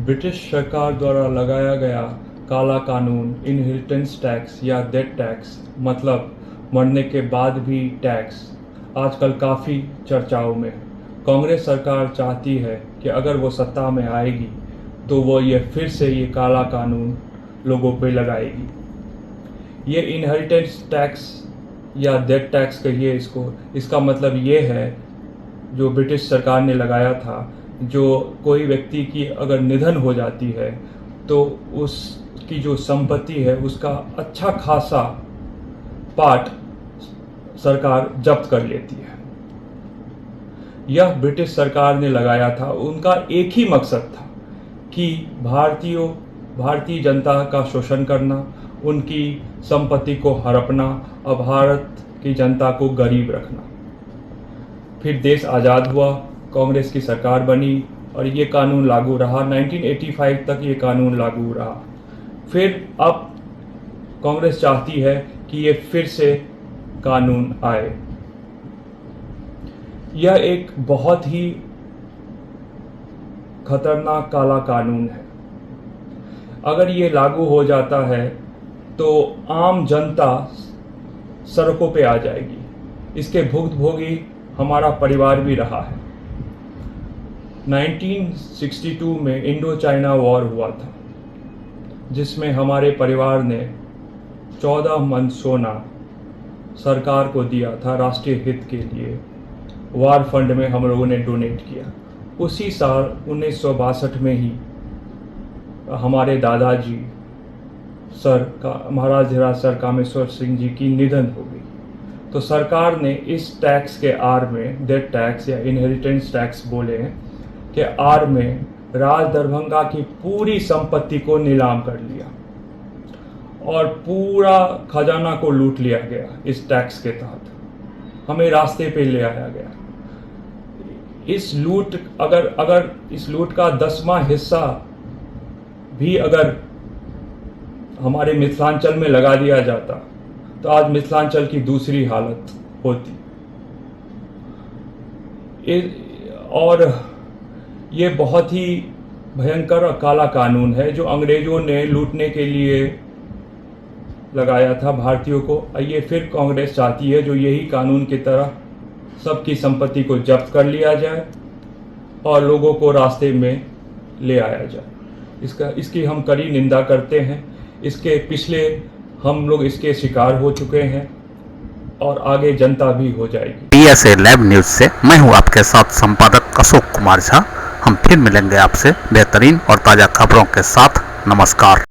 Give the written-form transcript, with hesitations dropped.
British सरकार द्वारा लगाया गया काला कानून इनहेरिटेंस टैक्स या डेथ टैक्स मतलब मरने के बाद भी टैक्स आजकल काफ़ी चर्चाओं में है। कांग्रेस सरकार चाहती है कि अगर वो सत्ता में आएगी तो वो ये फिर से ये काला कानून लोगों पे लगाएगी। ये इनहेरिटेंस टैक्स या डेथ टैक्स कहिए इसको, इसका मतलब ये है जो ब्रिटिश सरकार ने लगाया था, जो कोई व्यक्ति की अगर निधन हो जाती है तो उसकी जो संपत्ति है उसका अच्छा खासा पार्ट सरकार जब्त कर लेती है। यह ब्रिटिश सरकार ने लगाया था। उनका एक ही मकसद था कि भारतीय जनता का शोषण करना, उनकी संपत्ति को हड़पना और भारत की जनता को गरीब रखना। फिर देश आज़ाद हुआ, कांग्रेस की सरकार बनी और ये कानून लागू रहा। 1985 तक ये कानून लागू रहा। फिर अब कांग्रेस चाहती है कि ये फिर से कानून आए। यह एक बहुत ही खतरनाक काला कानून है। अगर ये लागू हो जाता है तो आम जनता सड़कों पे आ जाएगी। इसके भुक्तभोगी हमारा परिवार भी रहा है। 1962 में इंडो चाइना वॉर हुआ था, जिसमें हमारे परिवार ने 14 मन सोना सरकार को दिया था राष्ट्रीय हित के लिए। वार फंड में हम लोगों ने डोनेट किया। उसी साल 1962 में ही हमारे दादाजी महाराज धीराज सर कामेश्वर सिंह जी की निधन हो गई। तो सरकार ने इस टैक्स के आड़ में, डेथ टैक्स या इनहेरिटेंस टैक्स बोले हैं, के आड़ में राज दरभंगा की पूरी संपत्ति को नीलाम कर लिया और पूरा खजाना को लूट लिया गया। इस टैक्स के तहत हमें रास्ते पे ले आया गया। इस लूट अगर इस लूट का 10वां हिस्सा भी अगर हमारे मिथिलांचल में लगा दिया जाता तो आज मिथिलांचल की दूसरी हालत होती। और ये बहुत ही भयंकर और काला कानून है जो अंग्रेजों ने लूटने के लिए लगाया था भारतीयों को। ये फिर कांग्रेस चाहती है जो यही कानून की तरह सबकी संपत्ति को जब्त कर लिया जाए और लोगों को रास्ते में ले आया जाए। इसकी हम कड़ी निंदा करते हैं। इसके पिछले हम लोग इसके शिकार हो चुके हैं और आगे जनता भी हो जाएगी। PSA लाइव न्यूज से मैं हूं आपके साथ संपादक अशोक कुमार झा। हम फिर मिलेंगे आपसे बेहतरीन और ताज़ा खबरों के साथ। नमस्कार।